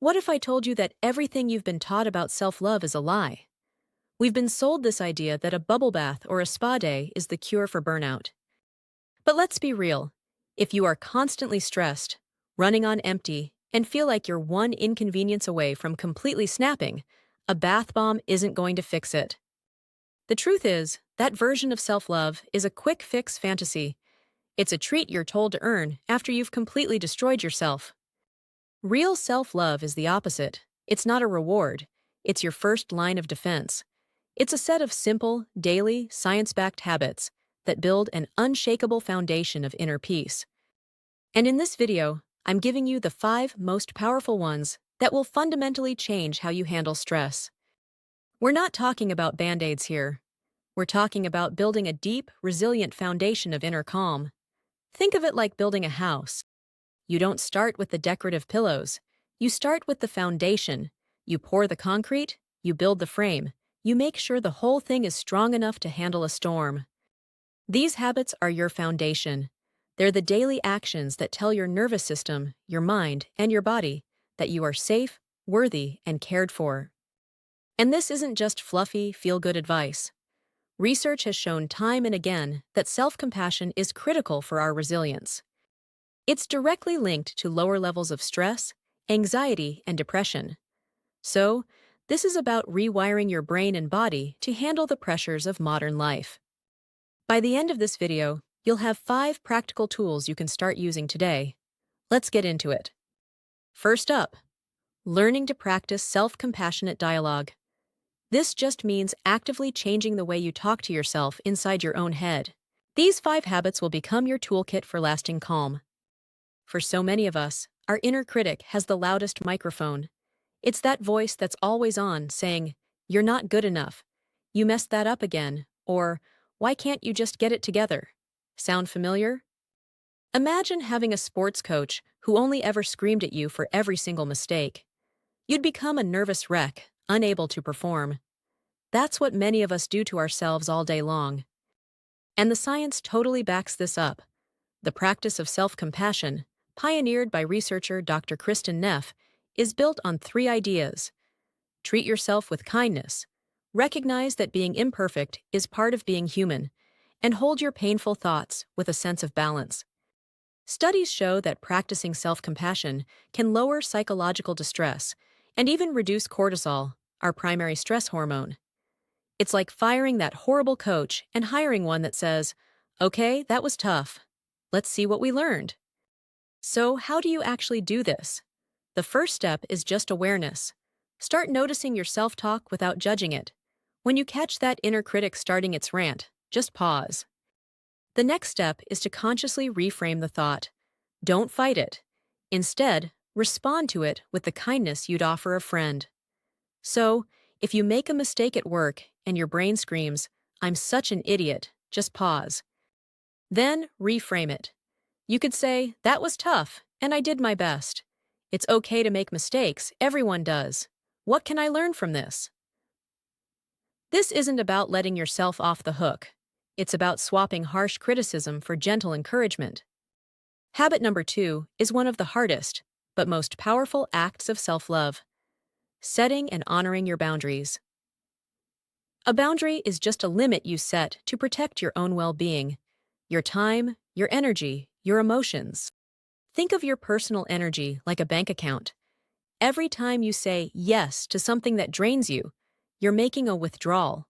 What if I told you that everything you've been taught about self-love is a lie? We've been sold this idea that a bubble bath or a spa day is the cure for burnout. But let's be real. If you are constantly stressed, running on empty, and feel like you're one inconvenience away from completely snapping, a bath bomb isn't going to fix it. The truth is, that version of self-love is a quick fix fantasy. It's a treat you're told to earn after you've completely destroyed yourself. Real self-love is the opposite. It's not a reward. It's your first line of defense. It's a set of simple, daily, science-backed habits that build an unshakable foundation of inner peace. And in this video, I'm giving you the 5 most powerful ones that will fundamentally change how you handle stress. We're not talking about band-aids here. We're talking about building a deep, resilient foundation of inner calm. Think of it like building a house. You don't start with the decorative pillows. You start with the foundation. You pour the concrete, you build the frame. You make sure the whole thing is strong enough to handle a storm. These habits are your foundation. They're the daily actions that tell your nervous system, your mind, and your body that you are safe, worthy, and cared for. And this isn't just fluffy, feel-good advice. Research has shown time and again that self-compassion is critical for our resilience. It's directly linked to lower levels of stress, anxiety, and depression. So, this is about rewiring your brain and body to handle the pressures of modern life. By the end of this video, you'll have 5 practical tools you can start using today. Let's get into it. First up, learning to practice self-compassionate dialogue. This just means actively changing the way you talk to yourself inside your own head. These 5 habits will become your toolkit for lasting calm. For so many of us, our inner critic has the loudest microphone. It's that voice that's always on, saying, "You're not good enough. You messed that up again," or "Why can't you just get it together?" Sound familiar? Imagine having a sports coach who only ever screamed at you for every single mistake. You'd become a nervous wreck, unable to perform. That's what many of us do to ourselves all day long. And the science totally backs this up. The practice of self-compassion, pioneered by researcher Dr. Kristen Neff, is built on 3 ideas. Treat yourself with kindness. Recognize that being imperfect is part of being human, and hold your painful thoughts with a sense of balance. Studies show that practicing self-compassion can lower psychological distress and even reduce cortisol, our primary stress hormone. It's like firing that horrible coach and hiring one that says, "Okay, that was tough. Let's see what we learned." So, how do you actually do this? The first step is just awareness. Start noticing your self-talk without judging it. When you catch that inner critic starting its rant, just pause. The next step is to consciously reframe the thought. Don't fight it. Instead, respond to it with the kindness you'd offer a friend. So, if you make a mistake at work and your brain screams, "I'm such an idiot," just pause. Then reframe it. You could say, "That was tough, and I did my best. It's okay to make mistakes, everyone does. What can I learn from this?" This isn't about letting yourself off the hook. It's about swapping harsh criticism for gentle encouragement. Habit number 2 is one of the hardest, but most powerful acts of self-love. Setting and honoring your boundaries. A boundary is just a limit you set to protect your own well-being, your time, your energy, your emotions. Think of your personal energy like a bank account. Every time you say yes to something that drains you, you're making a withdrawal.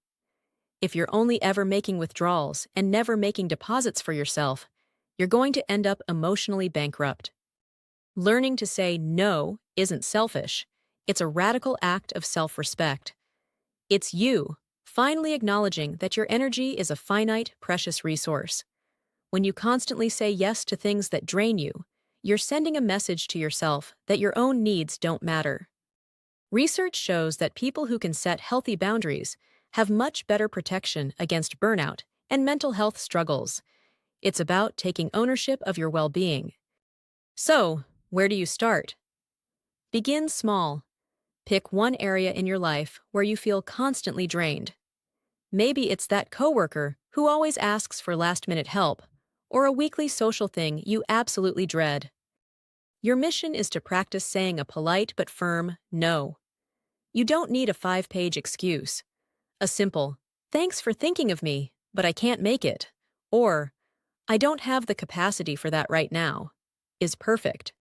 If you're only ever making withdrawals and never making deposits for yourself, you're going to end up emotionally bankrupt. Learning to say no isn't selfish. It's a radical act of self-respect. It's you finally acknowledging that your energy is a finite, precious resource. When you constantly say yes to things that drain you, you're sending a message to yourself that your own needs don't matter. Research shows that people who can set healthy boundaries have much better protection against burnout and mental health struggles. It's about taking ownership of your well-being. So, where do you start? Begin small. Pick one area in your life where you feel constantly drained. Maybe it's that coworker who always asks for last-minute help, or a weekly social thing you absolutely dread. Your mission is to practice saying a polite but firm no. You don't need a 5-page excuse. A simple, "Thanks for thinking of me, but I can't make it," or "I don't have the capacity for that right now," is perfect.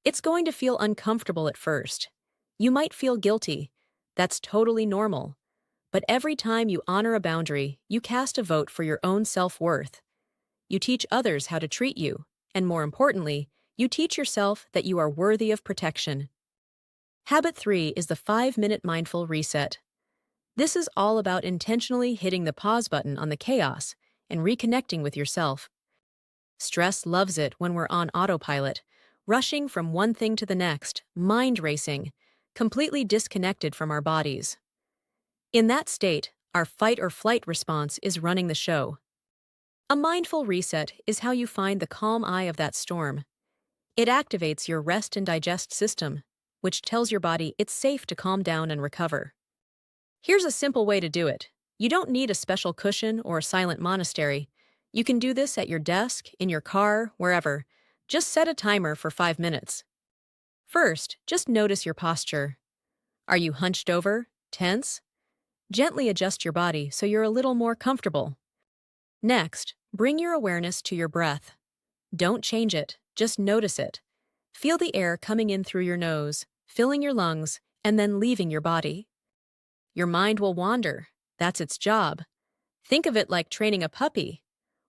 It's going to feel uncomfortable at first. You might feel guilty. That's totally normal. But every time you honor a boundary, you cast a vote for your own self-worth. You teach others how to treat you, and more importantly, you teach yourself that you are worthy of protection. Habit 3 is the 5-minute mindful reset. This is all about intentionally hitting the pause button on the chaos and reconnecting with yourself. Stress loves it when we're on autopilot, rushing from one thing to the next, mind racing, completely disconnected from our bodies. In that state, our fight or flight response is running the show. A mindful reset is how you find the calm eye of that storm. It activates your rest and digest system, which tells your body it's safe to calm down and recover. Here's a simple way to do it. You don't need a special cushion or a silent monastery. You can do this at your desk, in your car, wherever. Just set a timer for 5 minutes. First, just notice your posture. Are you hunched over, tense? Gently adjust your body so you're a little more comfortable. Next, bring your awareness to your breath. Don't change it, just notice it. Feel the air coming in through your nose, filling your lungs, and then leaving your body. Your mind will wander. That's its job. Think of it like training a puppy.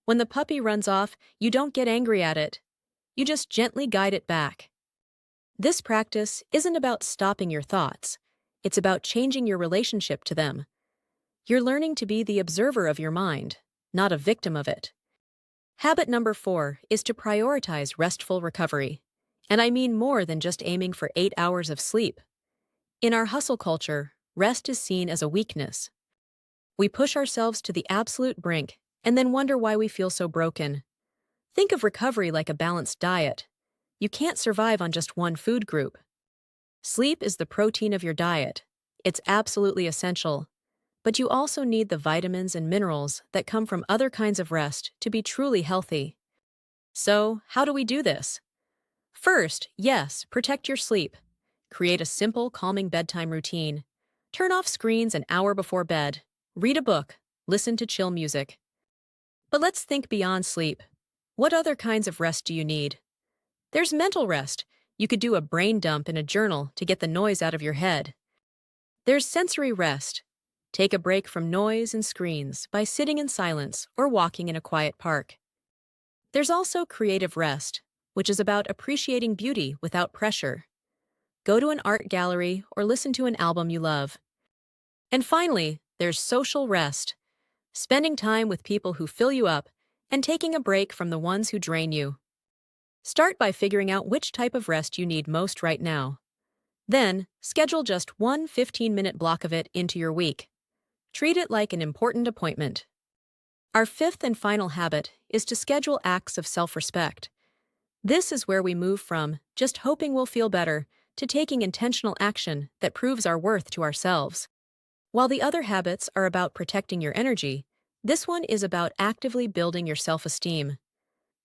When the puppy runs off, you don't get angry at it. You just gently guide it back. This practice isn't about stopping your thoughts. It's about changing your relationship to them. You're learning to be the observer of your mind, not a victim of it. Habit number 4 is to prioritize restful recovery. And I mean more than just aiming for 8 hours of sleep. In our hustle culture, rest is seen as a weakness. We push ourselves to the absolute brink and then wonder why we feel so broken. Think of recovery like a balanced diet. You can't survive on just one food group. Sleep is the protein of your diet. It's absolutely essential. But you also need the vitamins and minerals that come from other kinds of rest to be truly healthy. So, how do we do this? First, yes, protect your sleep. Create a simple, calming bedtime routine. Turn off screens an hour before bed. Read a book. Listen to chill music. But let's think beyond sleep. What other kinds of rest do you need? There's mental rest. You could do a brain dump in a journal to get the noise out of your head. There's sensory rest. Take a break from noise and screens by sitting in silence or walking in a quiet park. There's also creative rest, which is about appreciating beauty without pressure. Go to an art gallery or listen to an album you love. And finally, there's social rest, spending time with people who fill you up and taking a break from the ones who drain you. Start by figuring out which type of rest you need most right now. Then, schedule just one 15-minute block of it into your week. Treat it like an important appointment. Our 5th and final habit is to schedule acts of self-respect. This is where we move from just hoping we'll feel better to taking intentional action that proves our worth to ourselves. While the other habits are about protecting your energy, this one is about actively building your self-esteem.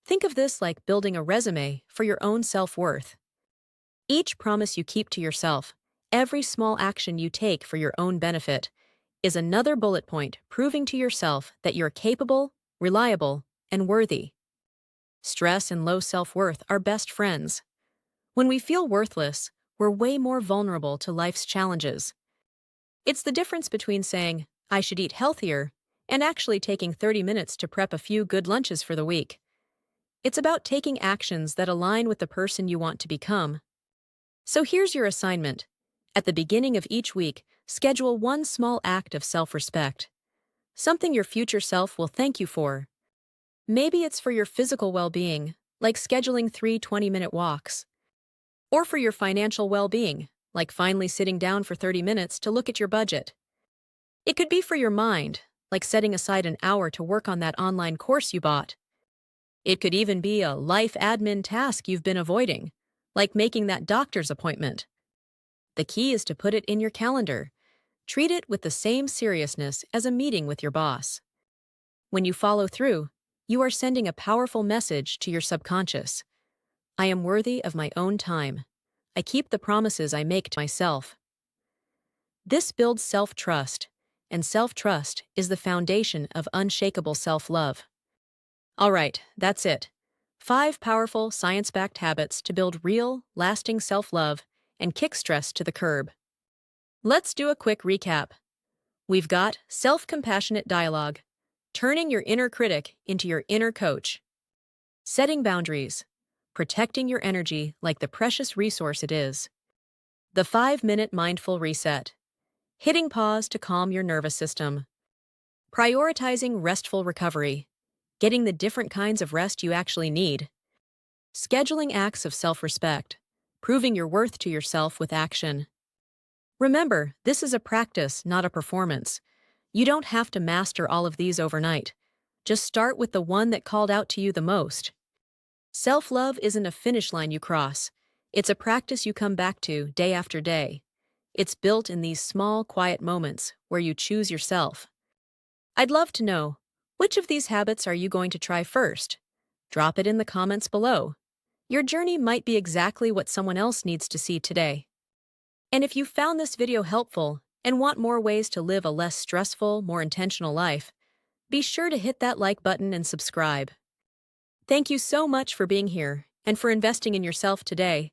Think of this like building a resume for your own self-worth. Each promise you keep to yourself, every small action you take for your own benefit, is another bullet point proving to yourself that you're capable, reliable, and worthy. Stress and low self-worth are best friends. When we feel worthless, we're way more vulnerable to life's challenges. It's the difference between saying, "I should eat healthier," and actually taking 30 minutes to prep a few good lunches for the week. It's about taking actions that align with the person you want to become. So here's your assignment. At the beginning of each week, schedule one small act of self-respect. Something your future self will thank you for. Maybe it's for your physical well-being, like scheduling 3 20-minute walks. Or for your financial well-being, like finally sitting down for 30 minutes to look at your budget. It could be for your mind, like setting aside an hour to work on that online course you bought. It could even be a life admin task you've been avoiding, like making that doctor's appointment. The key is to put it in your calendar. Treat it with the same seriousness as a meeting with your boss. When you follow through, you are sending a powerful message to your subconscious. I am worthy of my own time. I keep the promises I make to myself. This builds self-trust, and self-trust is the foundation of unshakable self-love. All right, that's it. 5 powerful, science-backed habits to build real, lasting self-love and kick stress to the curb. Let's do a quick recap. We've got self-compassionate dialogue, turning your inner critic into your inner coach. Setting boundaries, protecting your energy like the precious resource it is. The 5-minute mindful reset, hitting pause to calm your nervous system. Prioritizing restful recovery, getting the different kinds of rest you actually need. Scheduling acts of self-respect, proving your worth to yourself with action. Remember, this is a practice, not a performance. You don't have to master all of these overnight. Just start with the one that called out to you the most. Self-love isn't a finish line you cross. It's a practice you come back to day after day. It's built in these small, quiet moments where you choose yourself. I'd love to know, which of these habits are you going to try first? Drop it in the comments below. Your journey might be exactly what someone else needs to see today. And if you found this video helpful and want more ways to live a less stressful, more intentional life, be sure to hit that like button and subscribe. Thank you so much for being here and for investing in yourself today.